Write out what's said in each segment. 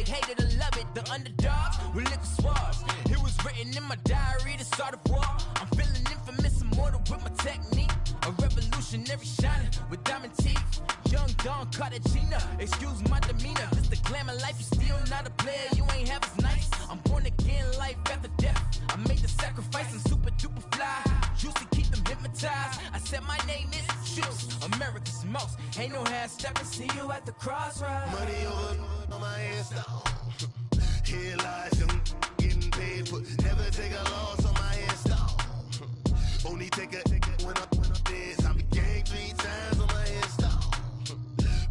it, hate it, or love it. The underdogs with liquor swabs. It was written in my diary, the start of war. I'm feeling infamous, immortal with my technique. A revolutionary shining with diamond teeth. Young Don Cartagena, excuse my demeanor. This the glamour life, you still not a player, you ain't half as nice. I'm born again, life after death. I made the sacrifice, I'm super duper fly. Used to keep them hypnotized. I said my name is Juice, America's most. Ain't no half stepping, see you at the crossroads. Money over on my hands down. Here lies young, getting paid, but never take a loss on my hands down. Only take a when I dance. I be gang 3 times on my hands down.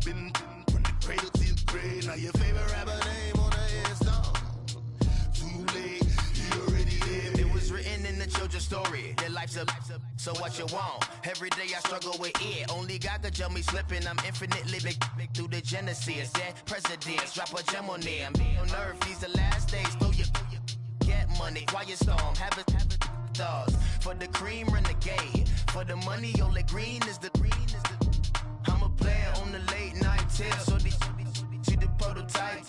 Been from the cradle to the grave. Now your favorite rapper name on the hands down. Too late, you already lived. It was written in the children's story. Their life's a so what you want? Every day I struggle with it. Only God could tell me slipping. I'm infinitely big through the genesis. Dead presidents, drop a gem on them. On earth, these the last days. Throw your get money, quiet storm. Have it stars. For the cream, renegade. For the money, only green is the. I'm a player on the late night tip. So they see the prototype.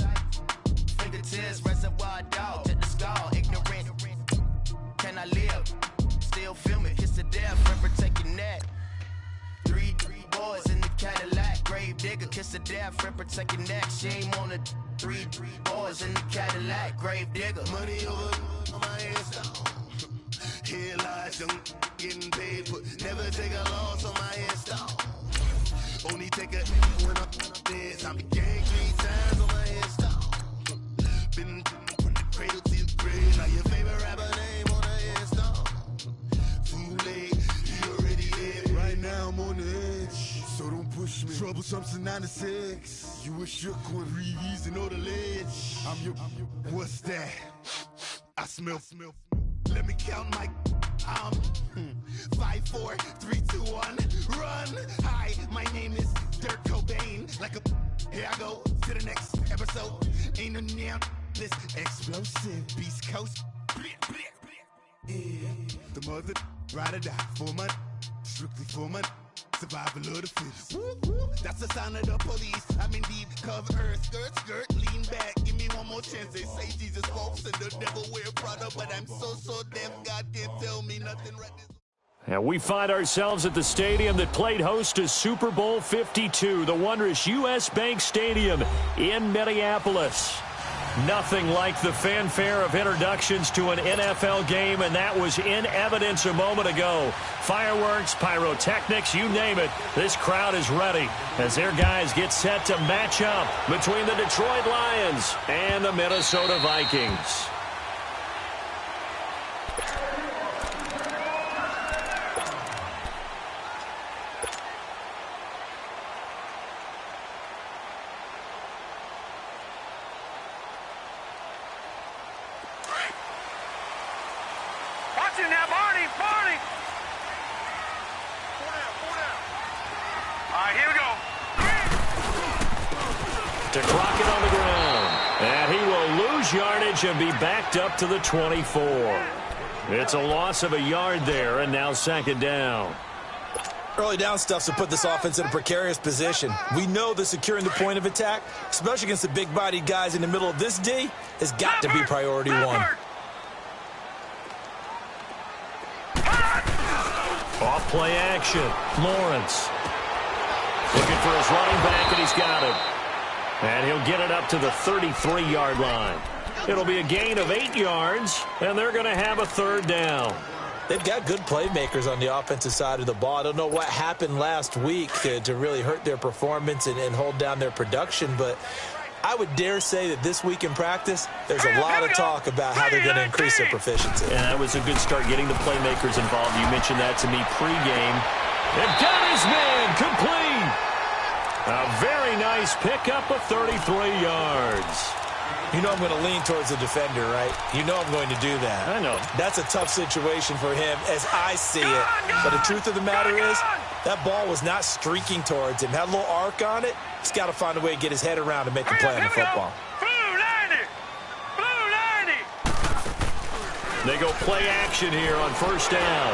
Fingertips, reservoir dog. Check the skull, ignorant. Can I live? Still film it, kiss the death, friend protect your neck. Three boys in the Cadillac, grave digger, kiss the death, friend protect your neck. Shame on the three boys in the Cadillac, grave digger. Money over on my hands down. Here lies young, getting paid, but never take a loss on my hands down. Only take a when I'm dance. I'm the gang 3 times on my hands down. Been from the cradle to the grave. Now your favorite rapper name on the hands down. Too late, you already lived. Right now I'm on the edge, so don't push me. Troublesome to 9 to 6. You a shook one, breathe and know the ledge. I'm your. What's that? I smell. Let me count my. 5, 4, 3, 2, 1, run. Hi, my name is Dirk Cobain. Like a. Here I go to the next episode. Ain't no damn this explosive Beast Coast. Yeah. The mother ride or die for money, strictly for money. Survival of the fittest. That's the sign of the police. I'm indeed cover earth, skirt, lean back. Give me one more chance. They say Jesus walks and the devil wear Prada, but I'm so deaf. God can't tell me nothing right this. And we find ourselves at the stadium that played host to Super Bowl 52, the wondrous U.S. Bank Stadium in Minneapolis. Nothing like the fanfare of introductions to an NFL game, and that was in evidence a moment ago. Fireworks, pyrotechnics, you name it. This crowd is ready as their guys get set to match up between the Detroit Lions and the Minnesota Vikings. To Crockett on the ground. And he will lose yardage and be backed up to the 24. It's a loss of a yard there, and now 2nd down. Early down stuff to put this offense in a precarious position. We know that securing the point of attack, especially against the big-bodied guys in the middle of this D, has got to be priority 1. Off play action. Lawrence looking for his running back, and he's got it. And he'll get it up to the 33-yard line. It'll be a gain of 8 yards, and they're going to have a 3rd down. They've got good playmakers on the offensive side of the ball. I don't know what happened last week to really hurt their performance and hold down their production, but I would dare say that this week in practice, there's a lot of talk about how they're going to increase their proficiency. And that was a good start getting the playmakers involved. You mentioned that to me pregame. And got his man complete. A very nice pickup of 33 yards. You know I'm going to lean towards the defender, right? You know I'm going to do that. I know. That's a tough situation for him as I see it. But the truth of the matter is, that ball was not streaking towards him. Had a little arc on it. He's got to find a way to get his head around and make a play on the football. They go play action here on 1st down.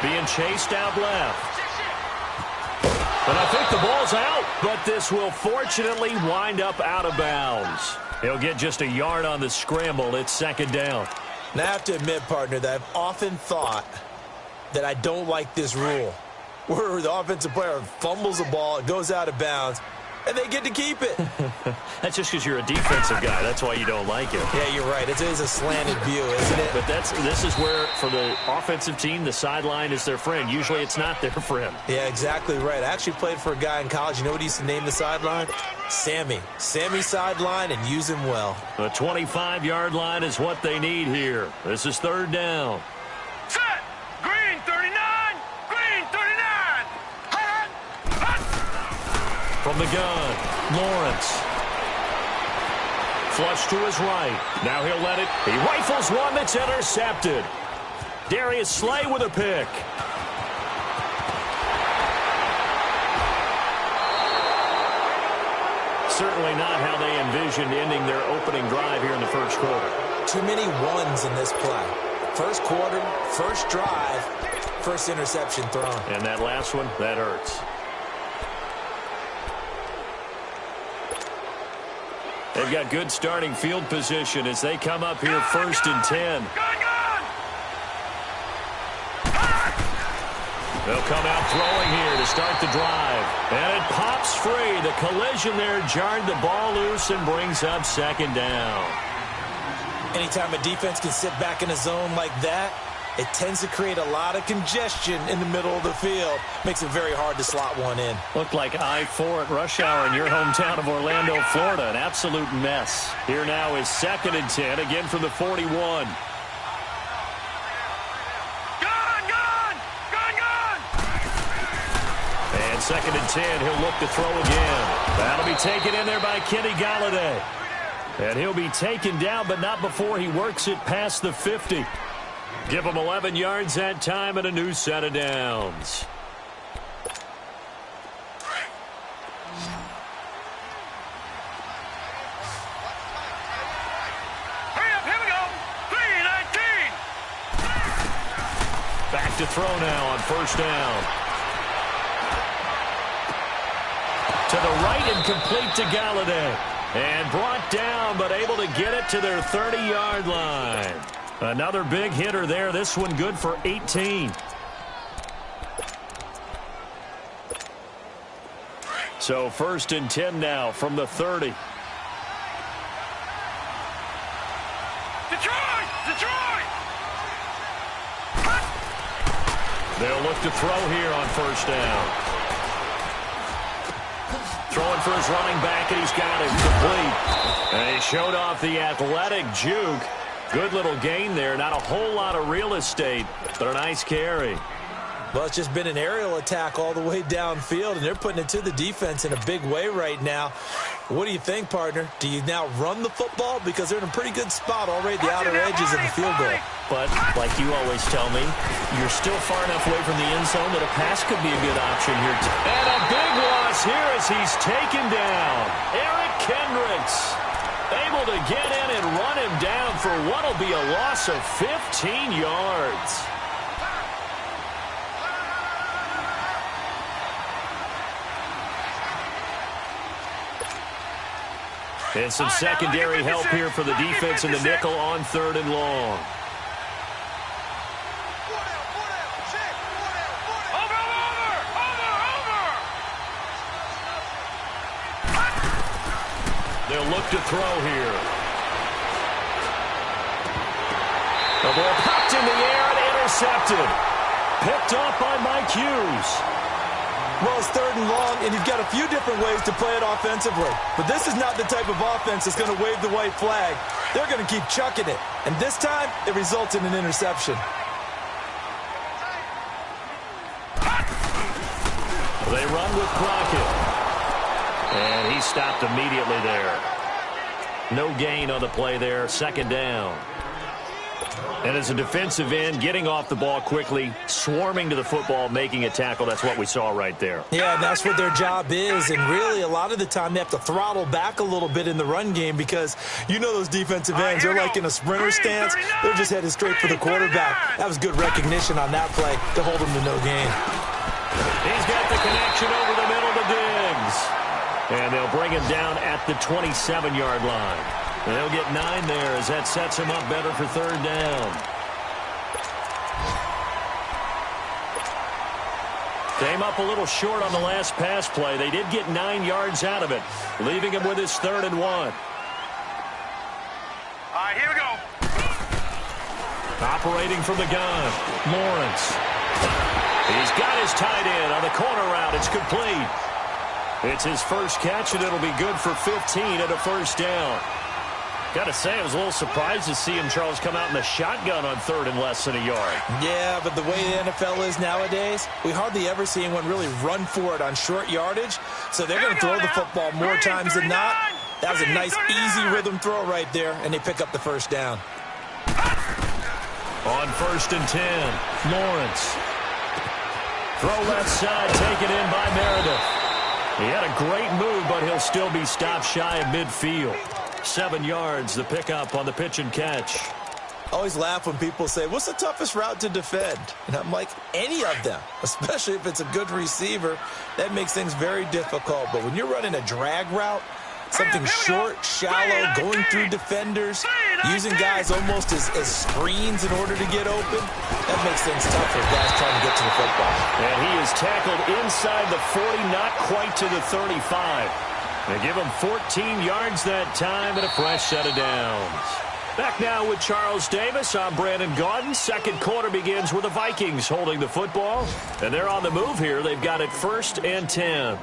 Being chased out left. And I think the ball's out, but this will fortunately wind up out of bounds. He'll get just a yard on the scramble. It's second down. Now, I have to admit, partner, that I've often thought that I don't like this rule, where the offensive player fumbles the ball, it goes out of bounds, and they get to keep it. That's just because you're a defensive guy. That's why you don't like it. Yeah, you're right. It is a slanted view, isn't it? But this is where, for the offensive team, the sideline is their friend. Usually it's not their friend. Yeah, exactly right. I actually played for a guy in college. You know what he used to name the sideline? Sammy. Sammy sideline, and use him well. The 25-yard line is what they need here. This is third down. Set! Green 39! Green 39! Hot! Hot! From the gun, Lawrence. Flush to his right. Now he'll let it. He rifles one that's intercepted. Darius Slay with a pick. Certainly not how they envisioned ending their opening drive here in the first quarter. Too many ones in this play. First quarter, first drive, first interception thrown. And that last one, that hurts. They've got good starting field position as they come up here first and 10. They'll come out throwing here to start the drive. And it pops free. The collision there jarred the ball loose and brings up second down. Anytime a defense can sit back in a zone like that, it tends to create a lot of congestion in the middle of the field. Makes it very hard to slot one in. Looked like I-4 at rush hour in your hometown of Orlando, Florida. An absolute mess. Here now is second and 10, again from the 41. And second and 10, he'll look to throw again. That'll be taken in there by Kenny Galladay. And he'll be taken down, but not before he works it past the 50. Give him 11 yards that time and a new set of downs. Hurry up, here we go. 3-19. Back to throw now on first down. To the right and complete to Galladay. And brought down, but able to get it to their 30-yard line. Another big hitter there. This one good for 18. So first and 10 now from the 30. Detroit! Detroit! They'll look to throw here on first down. Throwing for his running back, and he's got it complete. And he showed off the athletic juke. Good little gain there. Not a whole lot of real estate, but a nice carry. Well, it's just been an aerial attack all the way downfield, and they're putting it to the defense in a big way right now. What do you think, partner? Do you now run the football? Because they're in a pretty good spot already, the outer edges of the field goal. But, like you always tell me, you're still far enough away from the end zone that a pass could be a good option here. And a big loss here as he's taken down. Eric Kendricks able to get in and run him down for what will be a loss of 15 yards. And some secondary help here for the defense in the nickel on third and long. They'll look to throw here. The ball popped in the air and intercepted. Picked off by Mike Hughes. Well, it's third and long, and you've got a few different ways to play it offensively. But this is not the type of offense that's going to wave the white flag. They're going to keep chucking it. And this time, it results in an interception. They run with Crockett. And he stopped immediately there. No gain on the play there. Second down. And as a defensive end, getting off the ball quickly, swarming to the football, making a tackle, that's what we saw right there. Yeah, and that's what their job is. And really, a lot of the time, they have to throttle back a little bit in the run game because you know those defensive ends, they're like in a sprinter stance. They're just headed straight for the quarterback. That was good recognition on that play to hold them to no gain. He's got the connection over the middle to Diggs. And they'll bring him down at the 27-yard line. They'll get 9 there as that sets him up better for third down. Came up a little short on the last pass play. They did get 9 yards out of it, leaving him with his 3rd and 1. All right, here we go. Operating from the gun, Lawrence. He's got his tight end on the corner route. It's complete. It's his first catch, and it'll be good for 15 and a first down. Got to say, I was a little surprised to see him, Charles, come out in the shotgun on 3rd and less than a yard. Yeah, but the way the NFL is nowadays, we hardly ever see anyone really run for it on short yardage. So they're going to throw the football more times than not. That was a nice, easy rhythm throw right there, and they pick up the first down. On 1st and 10, Lawrence. Throw left side, taken in by Meredith. He had a great move, but he'll still be stopped shy of midfield. 7 yards, the pickup on the pitch and catch. I always laugh when people say, what's the toughest route to defend? And I'm like, any of them, especially if it's a good receiver. That makes things very difficult. But when you're running a drag route, something short, shallow, going through defenders, using guys almost as screens in order to get open, that makes things tough for guys trying to get to the football. And he is tackled inside the 40, not quite to the 35. They give him 14 yards that time and a fresh set of downs. Back now with Charles Davis. I'm Brandon Gaudin. Second quarter begins with the Vikings holding the football. And they're on the move here. They've got it 1st and 10.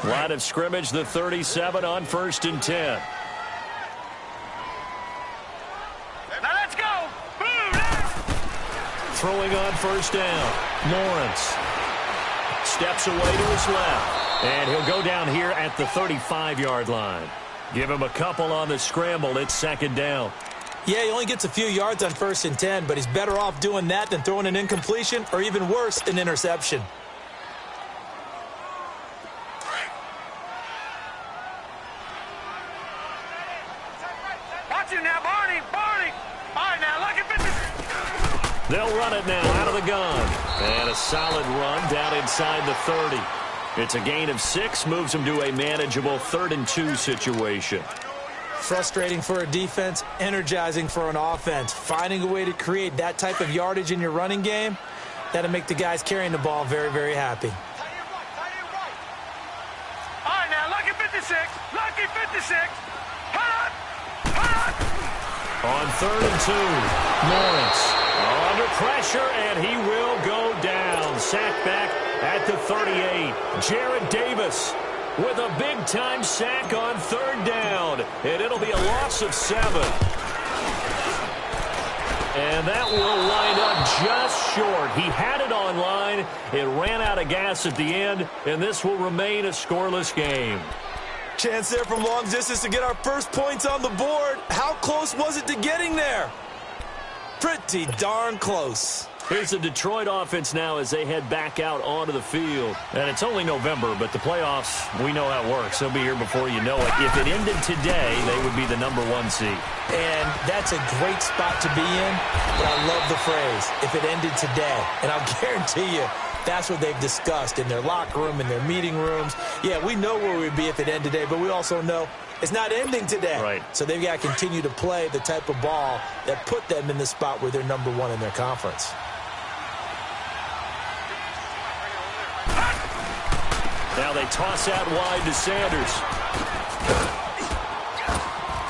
Line of scrimmage, the 37 on 1st and 10. Now let's go. Throwing on 1st down. Lawrence steps away to his left. And he'll go down here at the 35-yard line. Give him a couple on the scramble. It's 2nd down. Yeah, he only gets a few yards on 1st and 10, but he's better off doing that than throwing an incompletion or even worse, an interception. Watch it now, Barney. All right, now, look at this. They'll run it now out of the gun. And a solid run down inside the 30. It's a gain of 6, moves them to a manageable 3rd and 2 situation. Frustrating for a defense, energizing for an offense. Finding a way to create that type of yardage in your running game, that'll make the guys carrying the ball very, very happy. All right, now, lucky 56. Lucky 56. Hut! On 3rd and 2, Lawrence under pressure, and he will go down. Sacked back at the 38. Jared Davis with a big-time sack on 3rd down, and it'll be a loss of 7. And that will wind up just short. He had it on line. It ran out of gas at the end, and this will remain a scoreless game. Chance there from long distance to get our first points on the board. How close was it to getting there? Pretty darn close. Here's the Detroit offense now as they head back out onto the field. And it's only November, but the playoffs, we know how it works. They'll be here before you know it. If it ended today, they would be the #1 seed. And that's a great spot to be in, but I love the phrase, if it ended today. And I'll guarantee you, that's what they've discussed in their locker room, in their meeting rooms. Yeah, we know where we'd be if it ended today, but we also know it's not ending today. Right. So they've got to continue to play the type of ball that put them in the spot where they're #1 in their conference. Now they toss out wide to Sanders.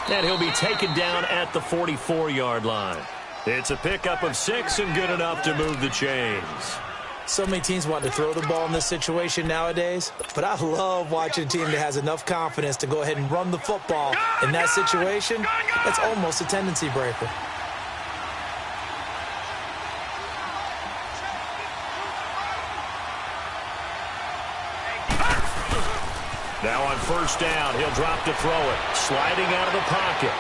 And he'll be taken down at the 44-yard line. It's a pickup of 6 and good enough to move the chains. So many teams want to throw the ball in this situation nowadays, but I love watching a team that has enough confidence to go ahead and run the football. In that situation, that's almost a tendency breaker. Now on 1st down, he'll drop to throw it. Sliding out of the pocket.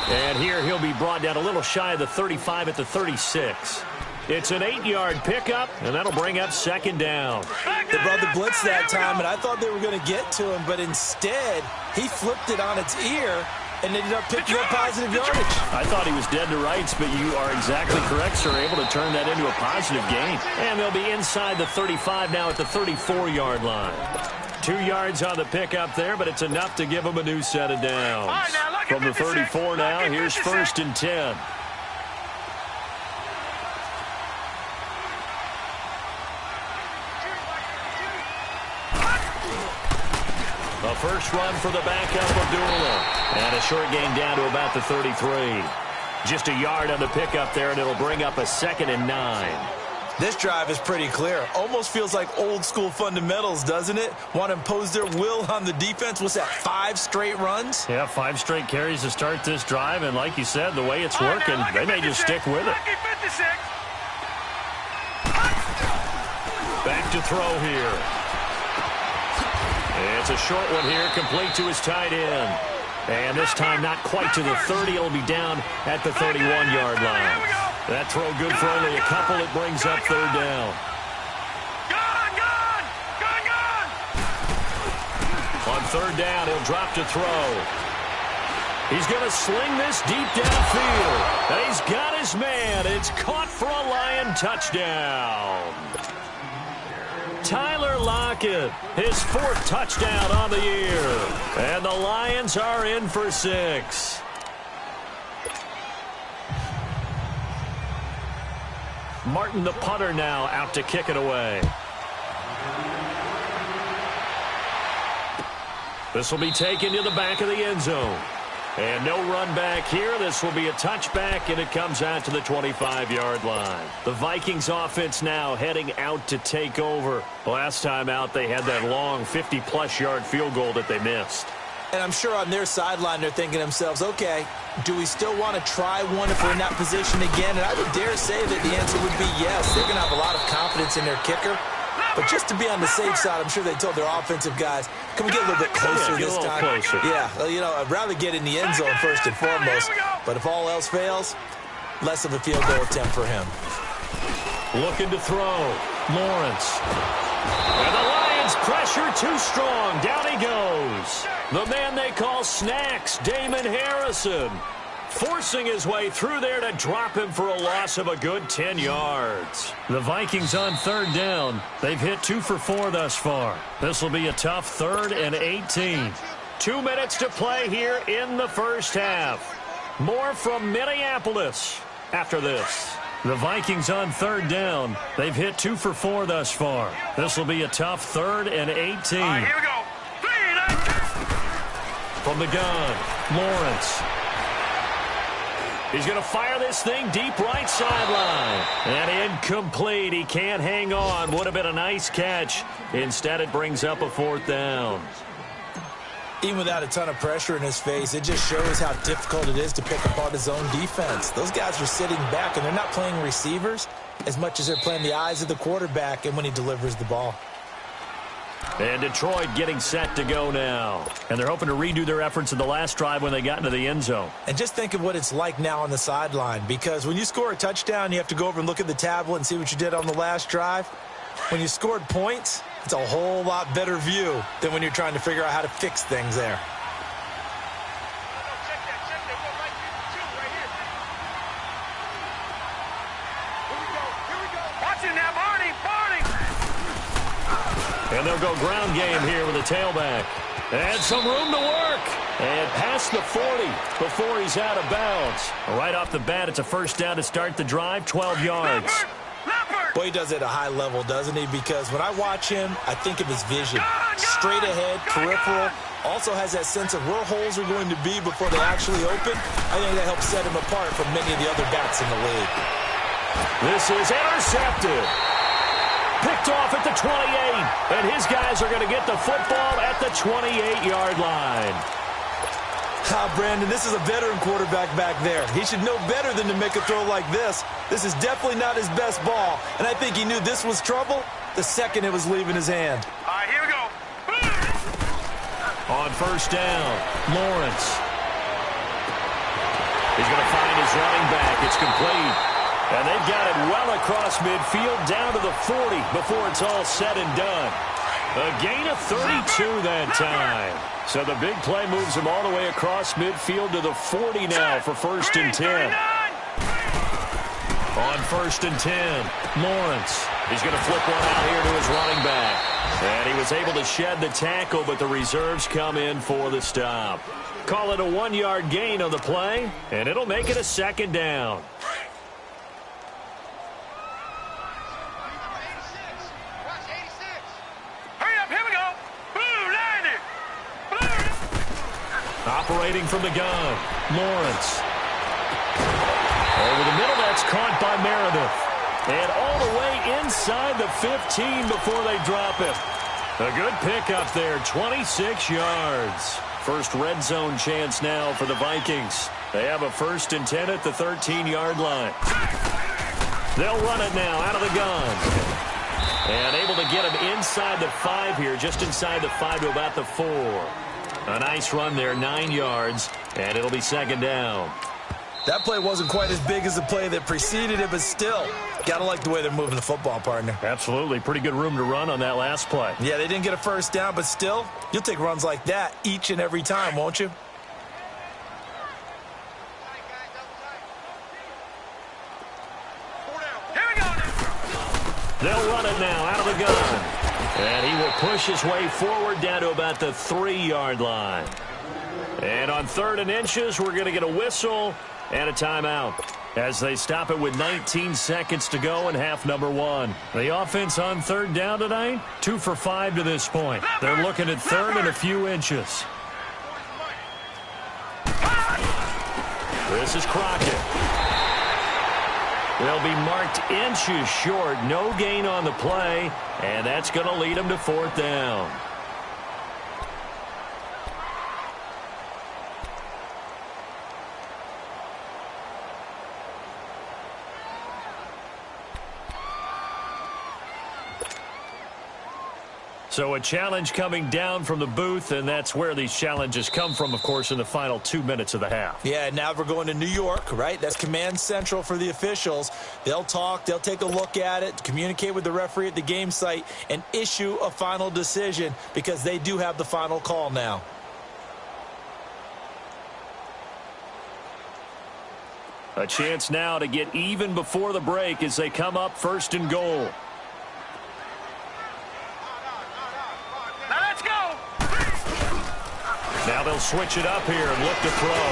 And here he'll be brought down a little shy of the 35 at the 36. It's an 8-yard pickup, and that'll bring up 2nd down. They brought the blitz that time, and I thought they were going to get to him, but instead, he flipped it on its ear and ended up picking up positive yardage. I thought he was dead to rights, but you are exactly correct, sir. Able to turn that into a positive gain. And they'll be inside the 35 now at the 34-yard line. 2 yards on the pickup there, but it's enough to give them a new set of downs. Right, now, From the 34 now, here's 1st and 10. A first run for the backup Abdullah. And a short gain down to about the 33. Just a yard on the pickup there, and it'll bring up a 2nd and 9. This drive is pretty clear. Almost feels like old school fundamentals, doesn't it? Want to impose their will on the defense. What's that, 5 straight runs? Yeah, 5 straight carries to start this drive. And like you said, the way it's working, they may just stick with it. Back to throw here. It's a short one here, complete to his tight end. And this time not quite to the 30. It'll be down at the 31-yard line. That throw good for only a couple. It brings up 3rd down. On 3rd down, he'll drop to throw. He's going to sling this deep downfield. And he's got his man. It's caught for a Lion touchdown. Tyler Lockett, his 4th touchdown on the year. And the Lions are in for 6. Martin, the punter, now out to kick it away. This will be taken to the back of the end zone. And no run back here. This will be a touchback, and it comes out to the 25-yard line. The Vikings offense now heading out to take over. Last time out, they had that long 50-plus yard field goal that they missed. And I'm sure on their sideline they're thinking to themselves, okay, do we still want to try one if we're in that position again? And I would dare say that the answer would be yes. They're going to have a lot of confidence in their kicker. But just to be on the safe side, I'm sure they told their offensive guys, can we get a little bit closer this time? Closer. Yeah, you know, I'd rather get in the end zone first and foremost. But if all else fails, less of a field goal attempt for him. Looking to throw. Lawrence. And the Lions pressure too strong. Down he goes. The man they call Snacks, Damon Harrison, forcing his way through there to drop him for a loss of a good 10 yards. The Vikings on 3rd down. They've hit 2 for 4 thus far. This will be a tough 3rd and 18. 2 minutes to play here in the first half. More from Minneapolis after this. The Vikings on 3rd down. They've hit 2 for 4 thus far. This will be a tough 3rd and 18. All right, here we go. 3 and 8. From the gun, Lawrence. He's going to fire this thing deep right sideline. And incomplete. He can't hang on. Would have been a nice catch. Instead, it brings up a 4th down. Even without a ton of pressure in his face, it just shows how difficult it is to pick apart his own defense. Those guys are sitting back, and they're not playing receivers as much as they're playing the eyes of the quarterback and when he delivers the ball. And Detroit getting set to go now. And they're hoping to redo their efforts in the last drive when they got into the end zone. And just think of what it's like now on the sideline, because when you score a touchdown, you have to go over and look at the tablet and see what you did on the last drive. When you scored points, it's a whole lot better view than when you're trying to figure out how to fix things there. And they'll go ground game here with a tailback. And some room to work. And past the 40 before he's out of bounds. Right off the bat, it's a first down to start the drive, 12 yards. Boy, he does it at a high level, doesn't he? Because when I watch him, I think of his vision. Straight ahead, peripheral. Also has that sense of where holes are going to be before they actually open. I think that helps set him apart from many of the other backs in the league. This is intercepted. Picked off at the 28. And his guys are going to get the football at the 28-yard line. Brandon, this is a veteran quarterback back there. He should know better than to make a throw like this. This is definitely not his best ball. And I think he knew this was trouble the second it was leaving his hand. All right, here we go. On first down, Lawrence. He's going to find his running back. It's complete. And they've got it well across midfield down to the 40 before it's all said and done. A gain of 32 that time. So the big play moves him all the way across midfield to the 40 now for 1st and 10. On 1st and 10, Lawrence. He's going to flip one out here to his running back. And he was able to shed the tackle, but the reserves come in for the stop. Call it a 1-yard gain on the play, and it'll make it a 2nd down. Operating from the gun, Lawrence. Over the middle, that's caught by Meredith. And all the way inside the 15 before they drop it. A good pickup there, 26 yards. First red zone chance now for the Vikings. They have a 1st and 10 at the 13-yard line. They'll run it now out of the gun. And able to get him inside the 5 here, just inside the 5 to about the 4. A nice run there, 9 yards, and it'll be 2nd down. That play wasn't quite as big as the play that preceded it, but still, got to like the way they're moving the football, partner. Absolutely. Pretty good room to run on that last play. Yeah, they didn't get a 1st down, but still, you'll take runs like that each and every time, won't you? They'll run it now out of the gun. And he will push his way forward down to about the 3-yard line. And on 3rd and inches, we're going to get a whistle and a timeout as they stop it with 19 seconds to go in half number 1. The offense on 3rd down tonight, 2 for 5 to this point. They're looking at 3rd and a few inches. This is Crockett. They'll be marked inches short. No gain on the play, and that's going to lead them to 4th down. So a challenge coming down from the booth, and that's where these challenges come from, of course, in the final 2 minutes of the half. Yeah, now we're going to New York, right? That's command central for the officials. They'll talk, they'll take a look at it, communicate with the referee at the game site, and issue a final decision because they do have the final call now. A chance now to get even before the break as they come up 1st and goal. Now they'll switch it up here and look to throw.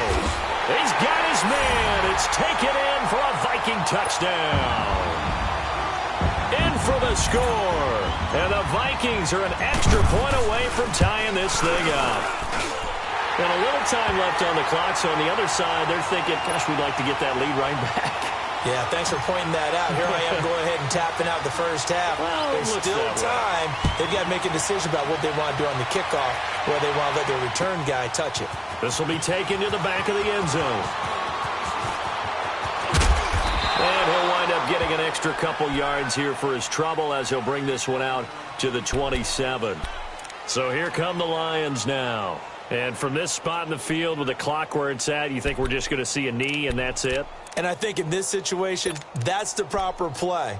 He's got his man. It's taken in for a Viking touchdown. In for the score. And the Vikings are an extra point away from tying this thing up. And a little time left on the clock, so on the other side, they're thinking, gosh, we'd like to get that lead right back. Yeah, thanks for pointing that out. Here I am going ahead and tapping out the 1st half. Well, there's still time. They've got to make a decision about what they want to do on the kickoff, where they want to let their return guy touch it. This will be taken to the back of the end zone. And he'll wind up getting an extra couple yards here for his trouble as he'll bring this one out to the 27. So here come the Lions now. And from this spot in the field with the clock where it's at, you think we're just going to see a knee and that's it? And I think in this situation, that's the proper play.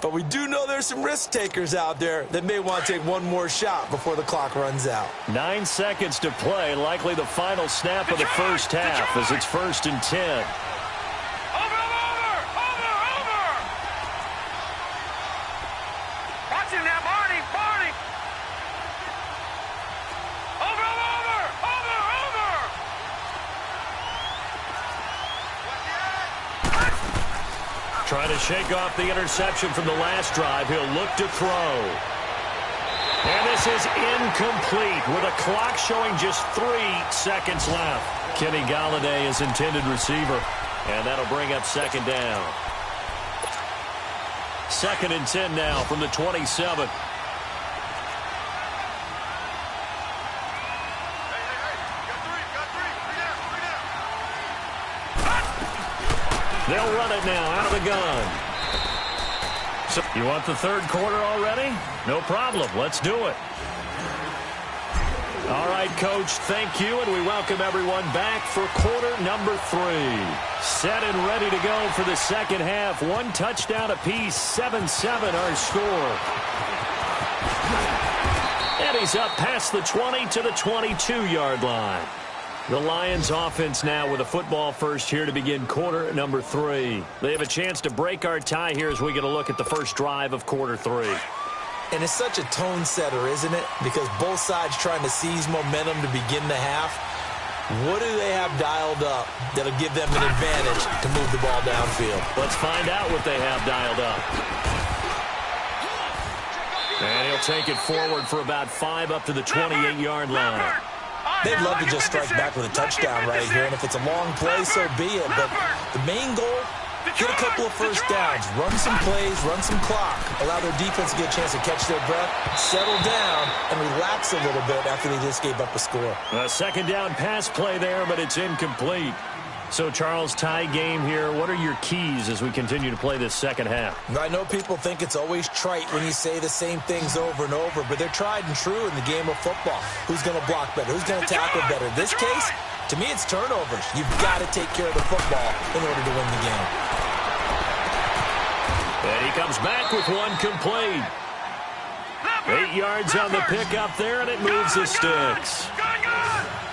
But we do know there's some risk takers out there that may want to take one more shot before the clock runs out. 9 seconds to play, likely the final snap of the 1st half as it's 1st and 10. Watch him now, Barney. Over. Trying to shake off the interception from the last drive. He'll look to throw. And this is incomplete with a clock showing just 3 seconds left. Kenny Galladay is intended receiver. And that'll bring up 2nd down. 2nd and 10 now from the 27. They'll run it now out of the gun. So you want the 3rd quarter already? No problem. Let's do it. All right, Coach, thank you, and we welcome everyone back for quarter number 3. Set and ready to go for the 2nd half. 1 touchdown apiece, 7-7 our score. And he's up past the 20 to the 22-yard line. The Lions offense now with a football first here to begin quarter number 3. They have a chance to break our tie here as we get a look at the first drive of quarter 3. And it's such a tone setter, isn't it? Because both sides trying to seize momentum to begin the half. What do they have dialed up that'll give them an advantage to move the ball downfield? Let's find out what they have dialed up. And he'll take it forward for about 5 up to the 28-yard line. They'd love to just strike back with a touchdown right here, and if it's a long play, so be it. But the main goal, get a couple of first downs, run some plays, run some clock, allow their defense to get a chance to catch their breath, settle down, and relax a little bit after they just gave up a score. A second down pass play there, but it's incomplete. So, Charles, tie game here. What are your keys as we continue to play this second half? I know people think it's always trite when you say the same things over and over, but they're tried and true in the game of football. Who's going to block better? Who's going to tackle better? In this case, to me, it's turnovers. You've got to take care of the football in order to win the game. And he comes back with one complete. 8 yards on the pickup there, and it moves the sticks.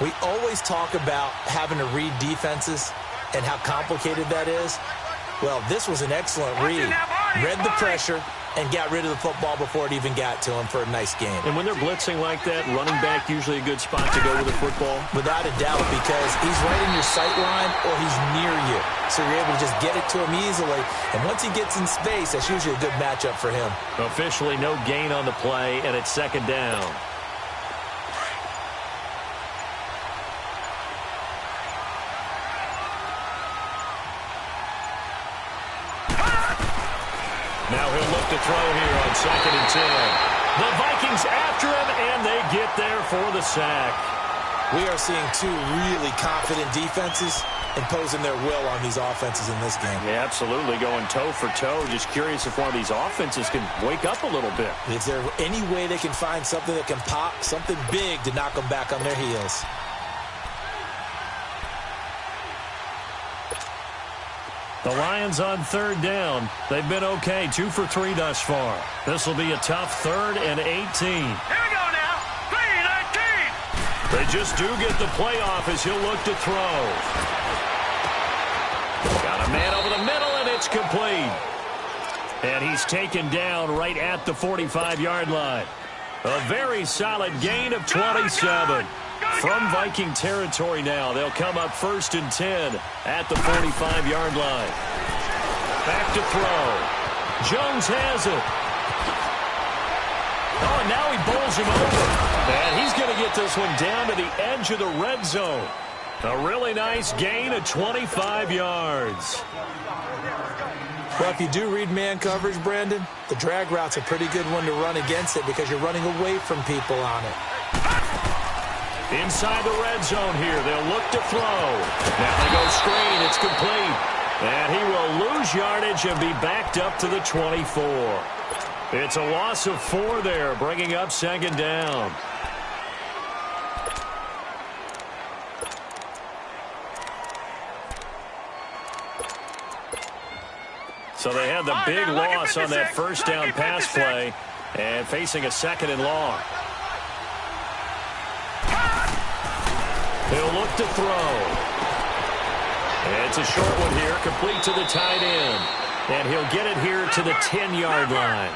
We always talk about having to read defenses and how complicated that is. Well, this was an excellent read. Read the pressure and got rid of the football before it even got to him for a nice game. And when they're blitzing like that, running back usually a good spot to go with the football? Without a doubt, because he's right in your sight line or he's near you. So you're able to just get it to him easily. And once he gets in space, that's usually a good matchup for him. Officially no gain on the play, and it's second down. Now he'll look to throw here on 2nd and 10. The Vikings after him, and they get there for the sack. We are seeing two really confident defenses imposing their will on these offenses in this game. Yeah, absolutely, going toe for toe. Just curious if one of these offenses can wake up a little bit. Is there any way they can find something that can pop, something big to knock them back on their heels? The Lions on 3rd down. They've been okay, 2 for 3 thus far. This will be a tough 3rd and 18. Here we go now. 3-19. They just do get the play off as he'll look to throw. Got a man over the middle, and it's complete. And he's taken down right at the 45-yard line. A very solid gain of 27. From Viking territory now, they'll come up 1st and 10 at the 45-yard line. Back to throw. Jones has it. Oh, and now he bowls him over. And he's going to get this one down to the edge of the red zone. A really nice gain of 25 yards. Well, if you do read man coverage, Brandon, the drag route's a pretty good one to run against it because you're running away from people on it. Inside the red zone here, they'll look to throw. Now they go screen, it's complete. And he will lose yardage and be backed up to the 24. It's a loss of 4 there, bringing up 2nd down. So they had the big loss on that first down pass play and facing a 2nd and long. He'll look to throw. And it's a short one here, complete to the tight end. And he'll get it here to the 10-yard line.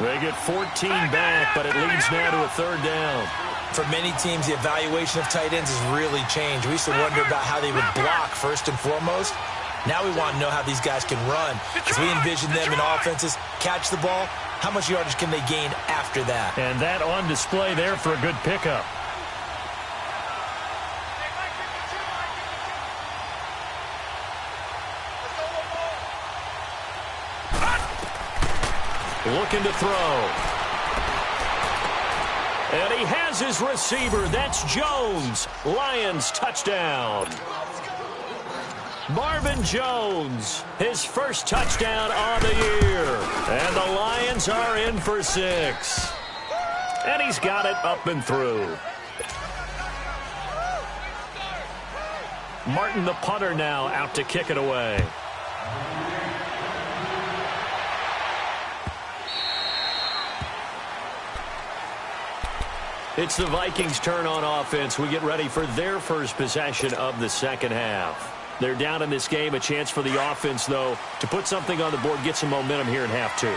They get 14 back, but it leads now to a 3rd down. For many teams, the evaluation of tight ends has really changed. We used to wonder about how they would block first and foremost. Now we want to know how these guys can run. As we envision them in offenses, catch the ball, how much yardage can they gain after that? And that on display there for a good pickup. Looking to throw. And he has his receiver. That's Jones. Lions touchdown. Marvin Jones, his first touchdown on the year. And the Lions are in for 6. And he's got it up and through. Martin, the punter, now out to kick it away. It's the Vikings' turn on offense. We get ready for their first possession of the second half. They're down in this game. A chance for the offense, though, to put something on the board, get some momentum here in half two.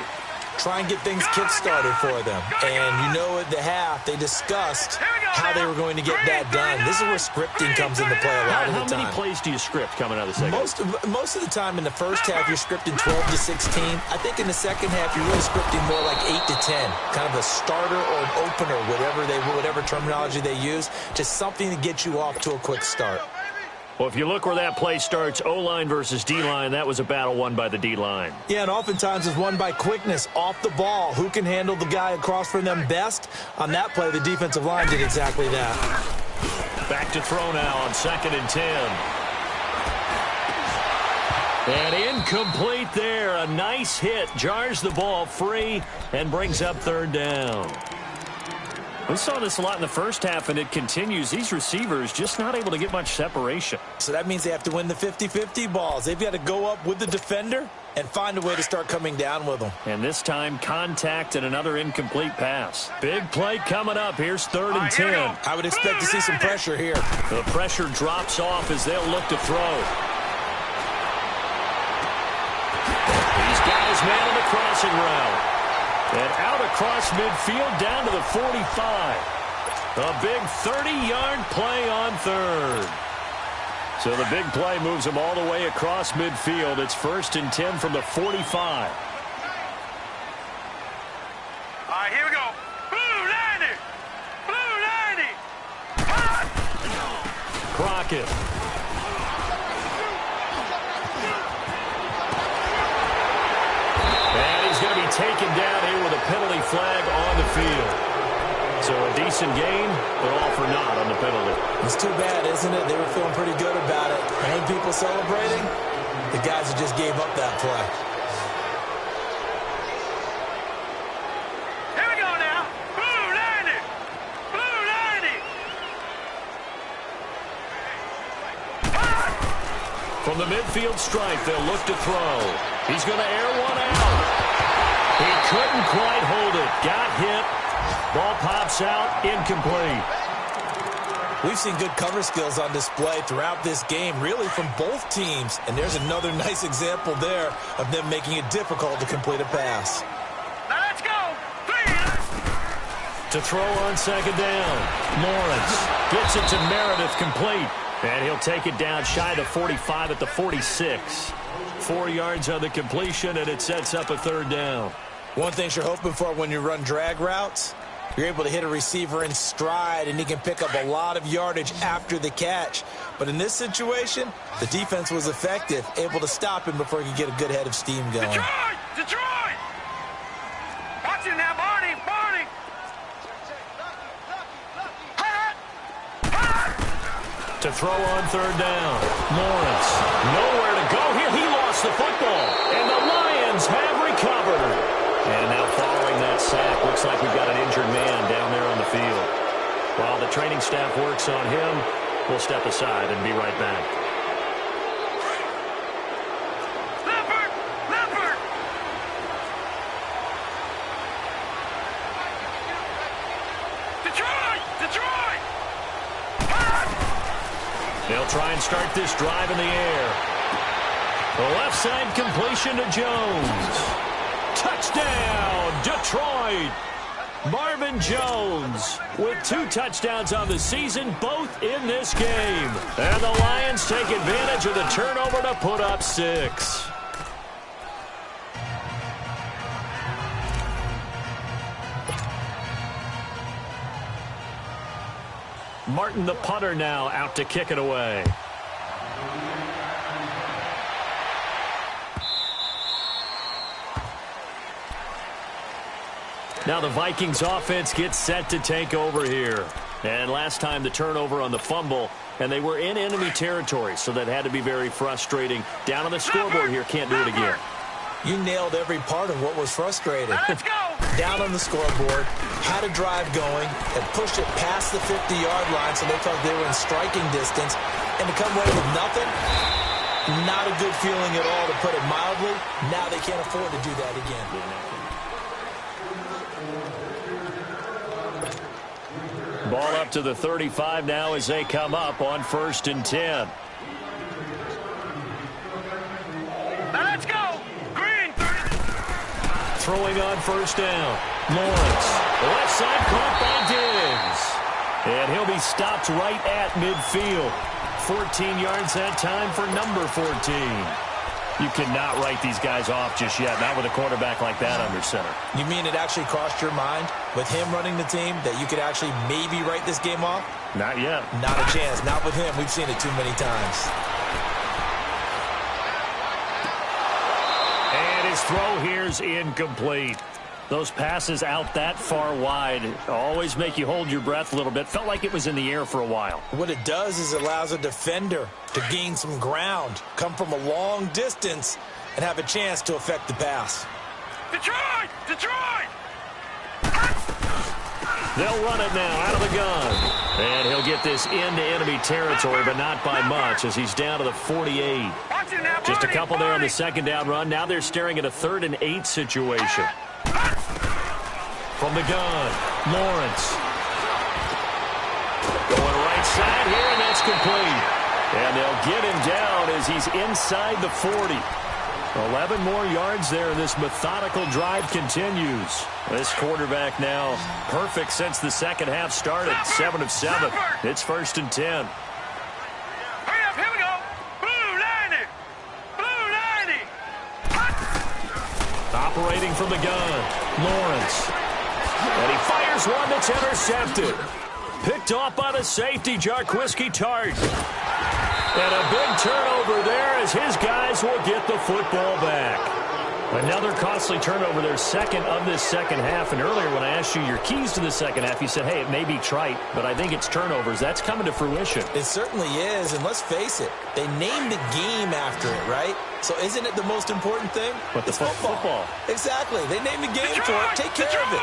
Try and get things kick-started for them. And you know at the half, they discussed how they were going to get that done. This is where scripting comes into play a lot of the time. How many plays do you script coming out of the second half? Most of the time in the first half, you're scripting 12 to 16. I think in the second half, you're really scripting more like 8 to 10. Kind of a starter or an opener, whatever terminology they use. Just something to get you off to a quick start. Well, if you look where that play starts, O-line versus D-line, that was a battle won by the D-line. Yeah, and oftentimes it's won by quickness, off the ball. Who can handle the guy across from them best? On that play, the defensive line did exactly that. Back to throw now on 2nd and 10. And incomplete there. A nice hit. Jars the ball free and brings up 3rd down. We saw this a lot in the first half, and it continues. These receivers just not able to get much separation. So that means they have to win the 50-50 balls. They've got to go up with the defender and find a way to start coming down with them. And this time, contact and another incomplete pass. Big play coming up. Here's 3rd and 10. I would expect to see some pressure here. The pressure drops off as they'll look to throw. He's got his man on the crossing route. And out across midfield down to the 45. A big 30-yard play on 3rd. So the big play moves him all the way across midfield. It's 1st and 10 from the 45. All right, here we go. Blue 90. Blue 90. Crockett. And he's going to be taken down here with a penalty flag on the field. So a decent game, but all for naught on the penalty. It's too bad, isn't it? They were feeling pretty good about it. And people celebrating, the guys who just gave up that play. Here we go now. Blue 90. Blue 90. From the midfield stripe, they'll look to throw. He's going to air one out. He couldn't quite hold it. Got hit. Ball pops out. Incomplete. We've seen good cover skills on display throughout this game, really from both teams. And there's another nice example there of them making it difficult to complete a pass. Now let's go. 3. To throw on 2nd down. Lawrence gets it to Meredith, complete. And he'll take it down shy of the 45 at the 46. 4 yards on the completion, and it sets up a 3rd down. One thing you're hoping for when you run drag routes, you're able to hit a receiver in stride, and he can pick up a lot of yardage after the catch. But in this situation, the defense was effective, able to stop him before he could get a good head of steam going. Detroit! Detroit! Watch it now, Barney! Barney! To throw on 3rd down. Lawrence, nowhere to go here. He lost the football, and the Lions have recovered. And now following that sack, looks like we've got an injured man down there on the field. While the training staff works on him, we'll step aside and be right back. Leopard! Leopard! Detroit! Detroit! They'll try and start this drive in the air. The left side completion to Jones. Touchdown, Detroit! Marvin Jones with 2 touchdowns on the season, both in this game. And the Lions take advantage of the turnover to put up 6. Martin, the punter, now out to kick it away. Now the Vikings offense gets set to take over here. And last time the turnover on the fumble, and they were in enemy territory, so that had to be very frustrating. Down on the scoreboard here, can't do it again. You nailed every part of what was frustrating. Let's go! Down on the scoreboard, had a drive going, and pushed it past the 50-yard line so they felt they were in striking distance. And to come away with nothing, not a good feeling at all, to put it mildly. Now they can't afford to do that again. up to the 35 now as they come up on 1st and 10. Now let's go. Green, 30. Throwing on 1st down. Lawrence. Left side caught by Diggs. And he'll be stopped right at midfield. 14 yards that time for number 14. You cannot write these guys off just yet, not with a quarterback like that under center. You mean it actually crossed your mind with him running the team that you could actually maybe write this game off? Not yet. Not a chance. Not with him. We've seen it too many times. And his throw here's incomplete. Those passes out that far wide always make you hold your breath a little bit. Felt like it was in the air for a while. What it does is it allows a defender to gain some ground, come from a long distance, and have a chance to affect the pass. Detroit! Detroit! They'll run it now out of the gun. And he'll get this into enemy territory, but not by much as he's down to the 48. Just a couple there on the second down run. Now they're staring at a 3rd and 8 situation. From the gun, Lawrence. Going right side here, and that's complete. And they'll get him down as he's inside the 40. 11 more yards there, and this methodical drive continues. This quarterback now perfect since the second half started. 7 of 7. It's 1st and 10. Hurry up, here we go. Blue 90. Blue 90. Operating from the gun, Lawrence. And he fires one that's intercepted. Picked off by the safety, Jarquiski Tart. And a big turnover there as his guys will get the football back. Another costly turnover, their second of this second half. And earlier when I asked you your keys to the second half, you said, hey, it may be trite, but I think it's turnovers. That's coming to fruition. It certainly is, and let's face it, they named the game after it, right? So isn't it the most important thing? But it's football. Exactly. They named the game for it. Take care of it.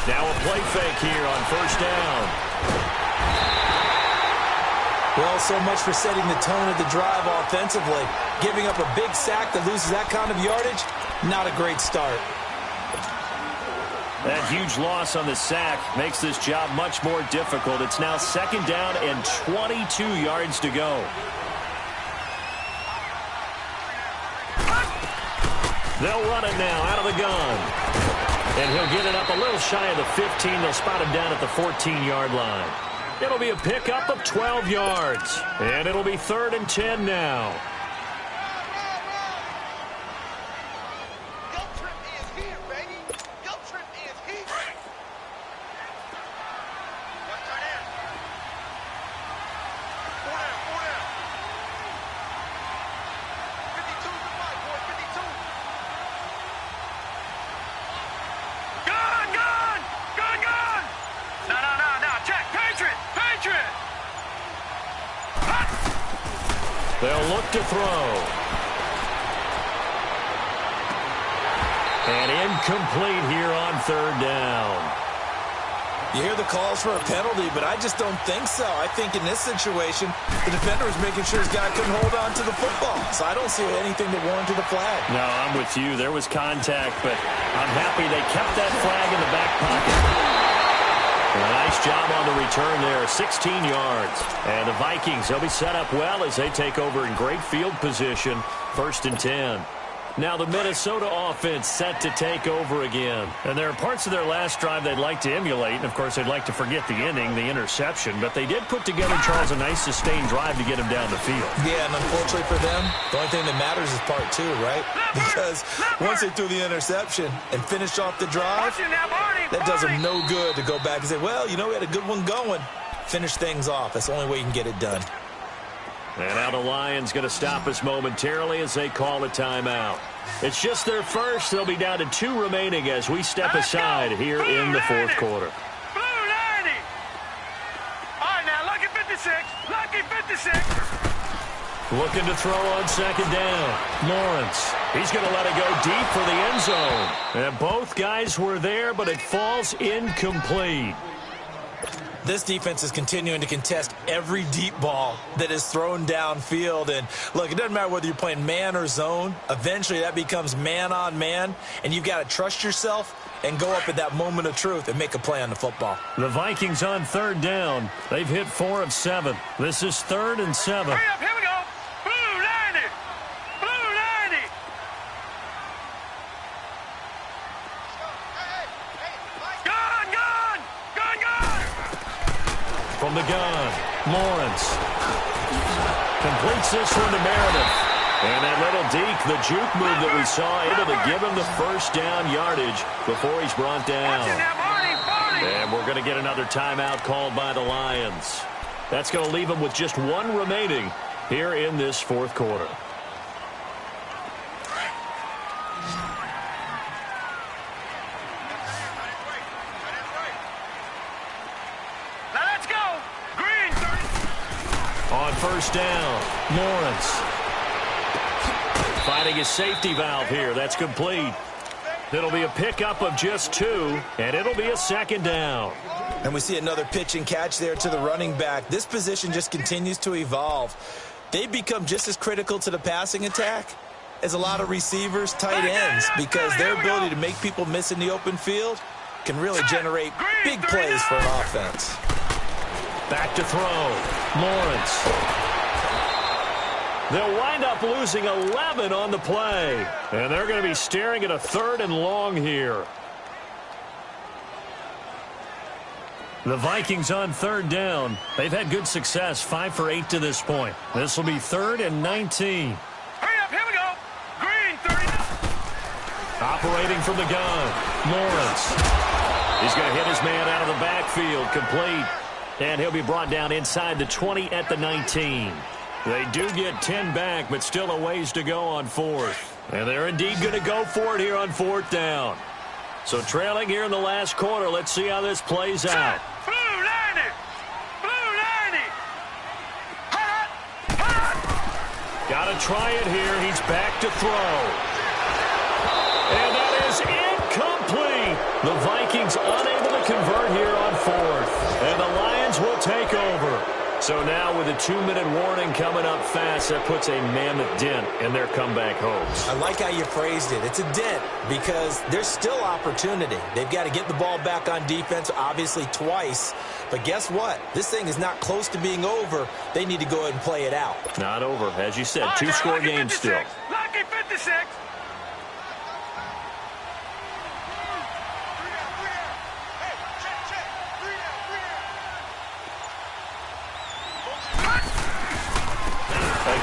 Now a play fake here on 1st down. Well, so much for setting the tone of the drive offensively. Giving up a big sack that loses that kind of yardage, not a great start. That huge loss on the sack makes this job much more difficult. It's now 2nd down and 22 yards to go. They'll run it now out of the gun. And he'll get it up a little shy of the 15. They'll spot him down at the 14-yard line. It'll be a pickup of 12 yards. And it'll be 3rd and 10 now. They'll look to throw. And incomplete here on 3rd down. You hear the calls for a penalty, but I just don't think so. I think in this situation, the defender was making sure his guy couldn't hold on to the football. So I don't see anything that warranted a flag. No, I'm with you. There was contact, but I'm happy they kept that flag in the back pocket. A nice job on the return there, 16 yards. And the Vikings, they'll be set up well as they take over in great field position, 1st and 10. Now the Minnesota offense set to take over again. And there are parts of their last drive they'd like to emulate. And, of course, they'd like to forget the ending, the interception. But they did put together, Charles, a nice sustained drive to get him down the field. Yeah, and unfortunately for them, the only thing that matters is part 2, right? Because once they threw the interception and finished off the drive, that does them no good to go back and say, well, you know, we had a good one going. Finish things off. That's the only way you can get it done. And now the Lions going to stop us momentarily as they call a timeout. It's just their first. They'll be down to 2 remaining as we step aside here in the 4th quarter. Blue 90. All right, now, lucky 56. Lucky 56. Looking to throw on 2nd down. Lawrence. He's going to let it go deep for the end zone. And both guys were there, but it falls incomplete. This defense is continuing to contest every deep ball that is thrown downfield. And, look, it doesn't matter whether you're playing man or zone. Eventually, that becomes man-on-man, and you've got to trust yourself and go up at that moment of truth and make a play on the football. The Vikings on third down. They've hit 4 of 7. This is 3rd and 7. Hurry up, here we go. Blue 90. Blue 90. Gun, gun. Gun, gun. From the gun, Lawrence completes this one to Meredith. And that little deke, the juke move that we saw, able to give him the first down yardage before he's brought down. And we're going to get another timeout called by the Lions. That's going to leave them with just 1 remaining here in this 4th quarter. Let's go. Green 30. On first down, Lawrence finding his safety valve here. That's complete. It'll be a pickup of just 2, and it'll be a 2nd down. And we see another pitch and catch there to the running back. This position just continues to evolve. They've become just as critical to the passing attack as a lot of receivers, tight ends, because their ability to make people miss in the open field can really generate big plays for an offense. Back to throw. Lawrence. They'll wind up losing 11 on the play. And they're going to be staring at a 3rd and long here. The Vikings on third down. They've had good success, 5 for 8 to this point. This will be 3rd and 19. Hurry up, here we go. Green 30. Operating from the gun, Lawrence. He's going to hit his man out of the backfield, complete. And he'll be brought down inside the 20 at the 19. They do get 10 back, but still a ways to go on 4th. And they're indeed going to go for it here on 4th down. So trailing here in the last quarter, let's see how this plays out. Blue 90. Blue 90. Hot, hot. Got to try it here. He's back to throw. And that is incomplete. The Vikings unable to convert here on 4th. And the Lions will take over. So now with a 2-minute warning coming up fast, that puts a mammoth dent in their comeback hopes. I like how you phrased it. It's a dent because there's still opportunity. They've got to get the ball back on defense, obviously twice. But guess what? This thing is not close to being over. They need to go ahead and play it out. Not over. As you said, 2-score game still. Lucky 56.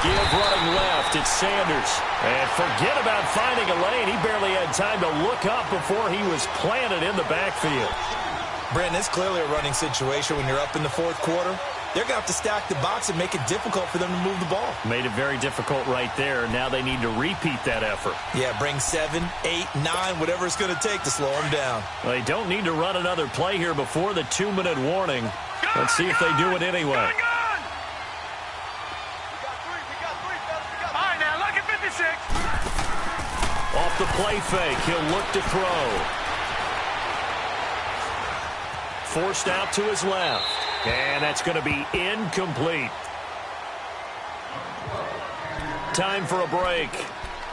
Give running left, it's Sanders. And forget about finding a lane. He barely had time to look up before he was planted in the backfield. Brandon, it's clearly a running situation when you're up in the 4th quarter. They're going to have to stack the box and make it difficult for them to move the ball. Made it very difficult right there. Now they need to repeat that effort. Yeah, bring 7, 8, 9, whatever it's going to take to slow them down. They don't need to run another play here before the 2-minute warning. Let's see if they do it anyway. Off the play fake, he'll look to throw. Forced out to his left. And that's going to be incomplete. Time for a break.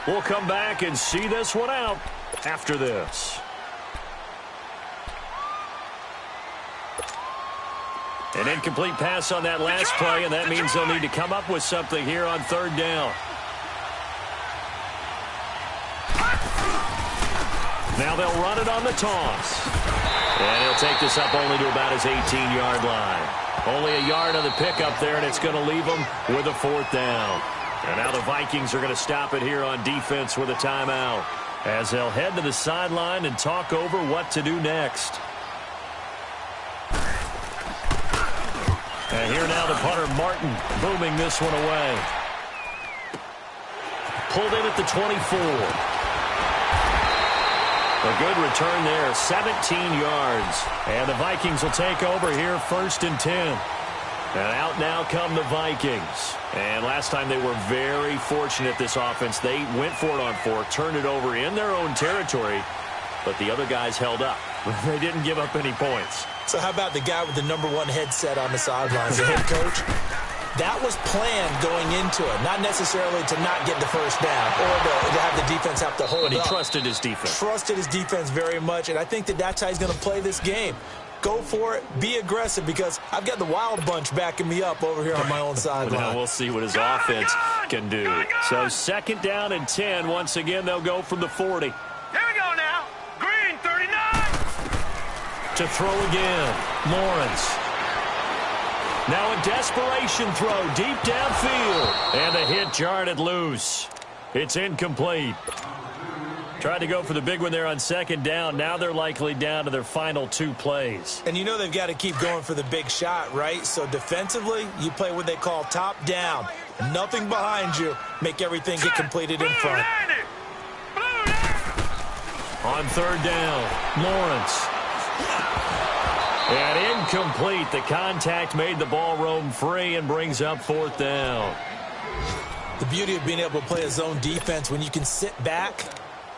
We'll come back and see this one out after this. An incomplete pass on that last play, and that means they'll need to come up with something here on 3rd down. Now they'll run it on the toss. And he'll take this up only to about his 18-yard line. Only a yard on the pickup there, and it's going to leave them with a 4th down. And now the Vikings are going to stop it here on defense with a timeout, as they'll head to the sideline and talk over what to do next. And here now the punter, Martin, booming this one away. Pulled in at the 24. A good return there, 17 yards. And the Vikings will take over here, 1st and 10. And out now come the Vikings. And last time they were very fortunate, this offense. They went for it on 4th, turned it over in their own territory, but the other guys held up. They didn't give up any points. So how about the guy with the #1 headset on the sidelines, the head coach? That was planned going into it, not necessarily to not get the first down or to have the defense have to hold up. But he trusted his defense. Trusted his defense very much, and I think that's how he's going to play this game. Go for it. Be aggressive, because I've got the Wild Bunch backing me up over here on my own sideline. Now we'll see what his offense can do. So 2nd down and 10. Once again, they'll go from the 40. Here we go now. Green, 39. To throw again. Lawrence. Now a desperation throw deep downfield. And the hit jarred it loose. It's incomplete. Tried to go for the big one there on 2nd down. Now they're likely down to their final 2 plays. And you know they've got to keep going for the big shot, right? So defensively, you play what they call top down. Nothing behind you. Make everything get completed in front. On 3rd down, Lawrence. And incomplete. The contact made the ball roam free and brings up 4th down. The beauty of being able to play a zone defense, when you can sit back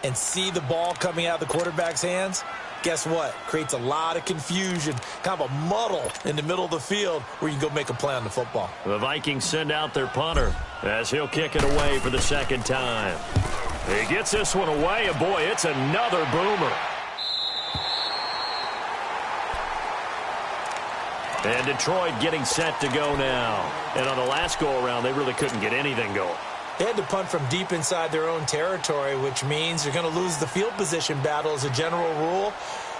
and see the ball coming out of the quarterback's hands, guess what? Creates a lot of confusion, kind of a muddle in the middle of the field where you can go make a play on the football. The Vikings send out their punter as he'll kick it away for the 2nd time. He gets this one away, and boy, it's another boomer. And Detroit getting set to go now. And on the last go-around, they really couldn't get anything going. They had to punt from deep inside their own territory, which means you're going to lose the field position battle as a general rule.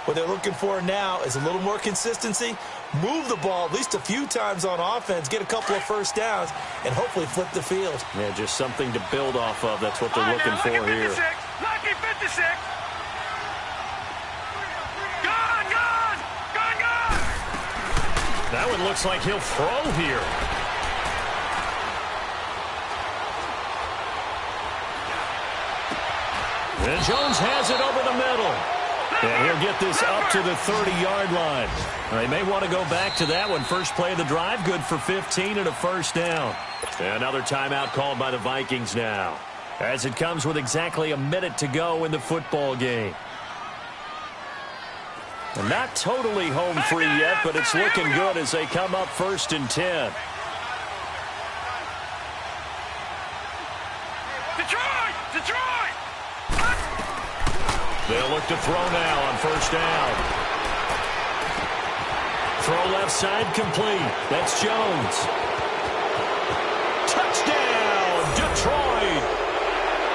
What they're looking for now is a little more consistency, move the ball at least a few times on offense, get a couple of first downs, and hopefully flip the field. Yeah, just something to build off of. That's what they're looking for here. Lucky 56. Gone. That one looks like he'll throw here. And Jones has it over the middle. And he'll get this up to the 30-yard line. They may want to go back to that one. First play of the drive, good for 15 and a 1st down. Another timeout called by the Vikings now, as it comes with exactly a minute to go in the football game. And not totally home free yet, but it's looking good as they come up 1st and 10. Detroit! They'll look to throw now on 1st down. Throw left side complete. That's Jones. Touchdown, Detroit.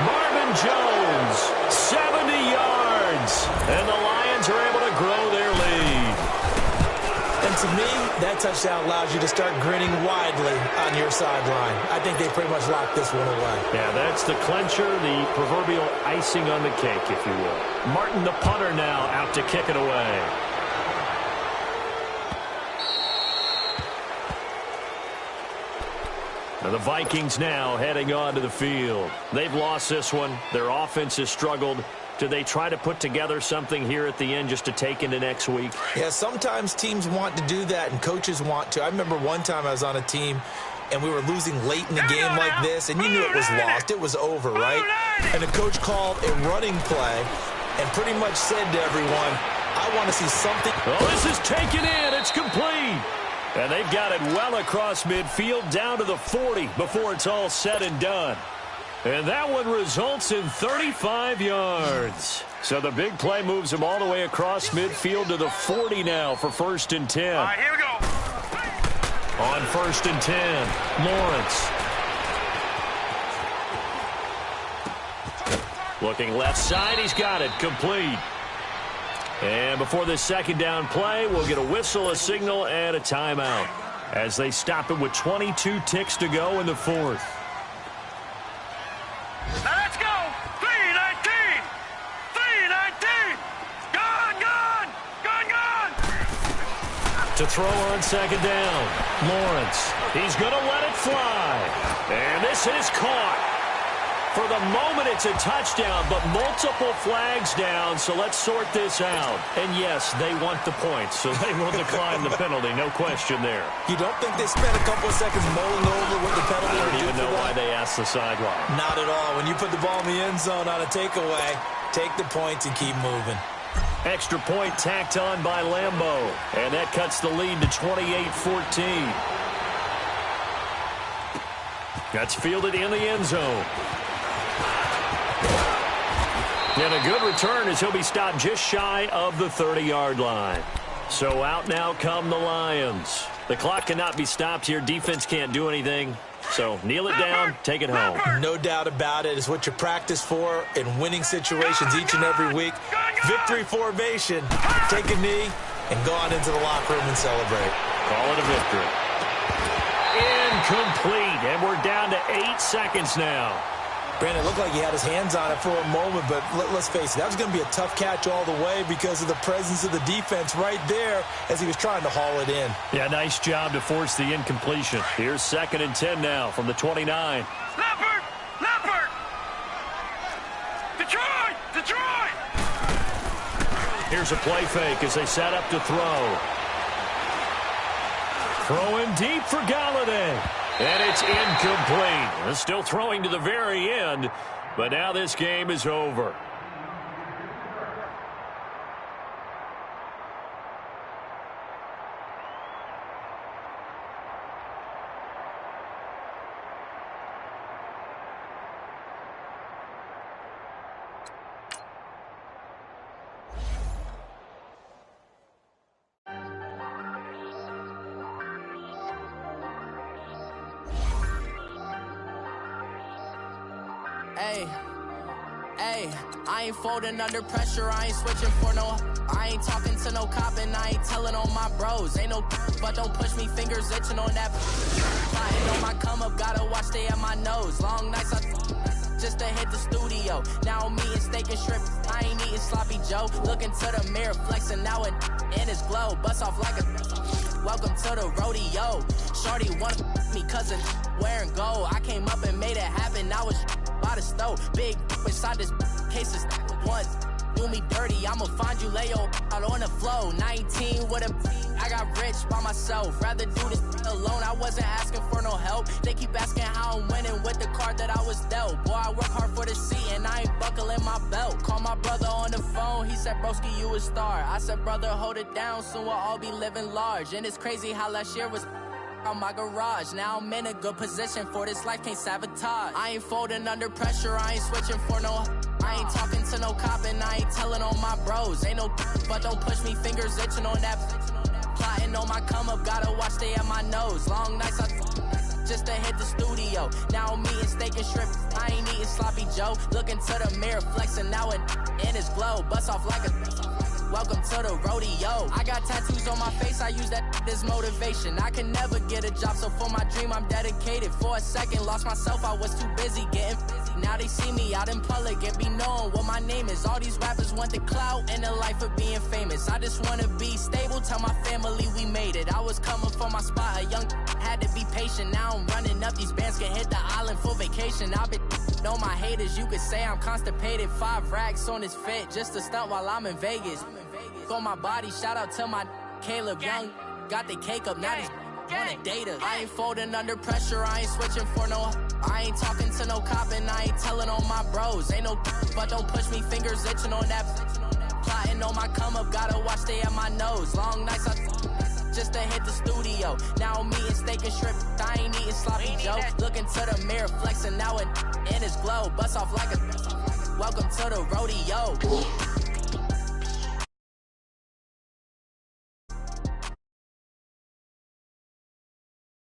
Marvin Jones, 70 yards. And the Lions are able to grow their lead. And to me, that touchdown allows you to start grinning widely on your sideline. I think they pretty much locked this one away. Yeah, that's the clincher, the proverbial icing on the cake, if you will. Martin, the punter, now out to kick it away. Now the Vikings now heading onto the field. They've lost this one. Their offense has struggled. Do they try to put together something here at the end just to take into next week? Yeah, sometimes teams want to do that and coaches want to. I remember one time I was on a team and we were losing late in the game like this, and you knew it was lost. It was over, right? And the coach called a running play and pretty much said to everyone, I want to see something. Oh, this is taken in. It's complete. And they've got it well across midfield down to the 40 before it's all said and done. And that one results in 35 yards. So the big play moves him all the way across midfield to the 40 now for 1st and 10. All right, here we go. On 1st and 10, Lawrence. Looking left side, he's got it, complete. And before this 2nd down play, we'll get a whistle, a signal, and a timeout as they stop it with 22 ticks to go in the 4th. Now let's go. 3-19. 3-19. Gone. To throw on 2nd down, Lawrence. He's going to let it fly. And this is caught. For the moment, it's a touchdown, but multiple flags down, so let's sort this out. And yes, they want the points, so they will decline the penalty, no question there. You don't think they spent a couple of seconds mulling over what the penalty I would don't do even know why they asked the sideline. Not at all. When you put the ball in the end zone on a takeaway, take the points and keep moving. Extra point tacked on by Lambeau. And that cuts the lead to 28-14. That's fielded in the end zone. And a good return as he'll be stopped just shy of the 30-yard line. So out now come the Lions. The clock cannot be stopped here. Defense can't do anything. So kneel it down, take it home. No doubt about it. It's what you practice for in winning situations each and every week. Victory formation. Take a knee and go on into the locker room and celebrate. Call it a victory. Incomplete. And we're down to 8 seconds now. Brandon, it looked like he had his hands on it for a moment, but let's face it, that was going to be a tough catch all the way because of the presence of the defense right there as he was trying to haul it in. Yeah, nice job to force the incompletion. Here's 2nd and 10 now from the 29. Leopard! Leopard! Detroit! Detroit! Here's a play fake as they set up to throw. Throwing deep for Galladay. And it's incomplete. Still throwing to the very end, but now this game is over. Hey, I ain't folding under pressure, I ain't switching for no. I ain't talking to no cop and I ain't telling on my bros. Ain't no but don't push me, fingers itching on that. Plotting on my come up, gotta watch they at my nose. Long nights just to hit the studio. Now I'm eating steak and shrimp, I ain't eating sloppy Joe. Looking to the mirror, flexing now it in his glow. Bust off like a welcome to the rodeo. Shorty wanna me cause of wearing gold. I came up and made it happen, I was by the stove. Big inside this cases once do me dirty. I'ma find you, lay your out on the floor. 19 with a I got rich by myself. Rather do this alone. I wasn't asking for no help. They keep asking how I'm winning with the card that I was dealt. Boy, I work hard for the seat and I ain't buckling my belt. Call my brother on the phone. He said, broski, you a star. I said, brother, hold it down. Soon we'll all be living large. And it's crazy how last year was on my garage. Now I'm in a good position for this life, can't sabotage. I ain't folding under pressure, I ain't switching for no. I ain't talking to no cop and I ain't telling on my bros. Ain't no but don't push me, fingers itching on that. Plotting on my come up, gotta watch they at my nose. Long nights just to hit the studio. Now I'm eating steak and shrimp, I ain't eating sloppy Joe. Looking to the mirror, flexing now it in his glow. Bust off like a welcome to the rodeo. I got tattoos on my face, I use that as motivation. I can never get a job, so for my dream I'm dedicated. For a second, lost myself, I was too busy getting busy. Now they see me out in public and be knowing what my name is. All these rappers want the clout and the life of being famous. I just wanna be stable, tell my family we made it. I was coming for my spot, a young had to be patient. Now I'm running up, these bands can hit the island for vacation. I've been know my haters, you could say I'm constipated. 5 racks on his fit, just to stunt while I'm in Vegas. On my body, shout out to my Caleb Young. Got the cake up, now these wanna date us. I ain't folding under pressure, I ain't switching for no. I ain't talking to no cop and I ain't telling on my bros. Ain't no but don't push me, fingers itching on that. Plotting on my come up, gotta watch they at my nose. Long nights just to hit the studio. Now I'm eating steak and shrimp, I ain't eating sloppy Joe. Looking to the mirror, flexing now it in his glow. Bust off like a welcome to the rodeo.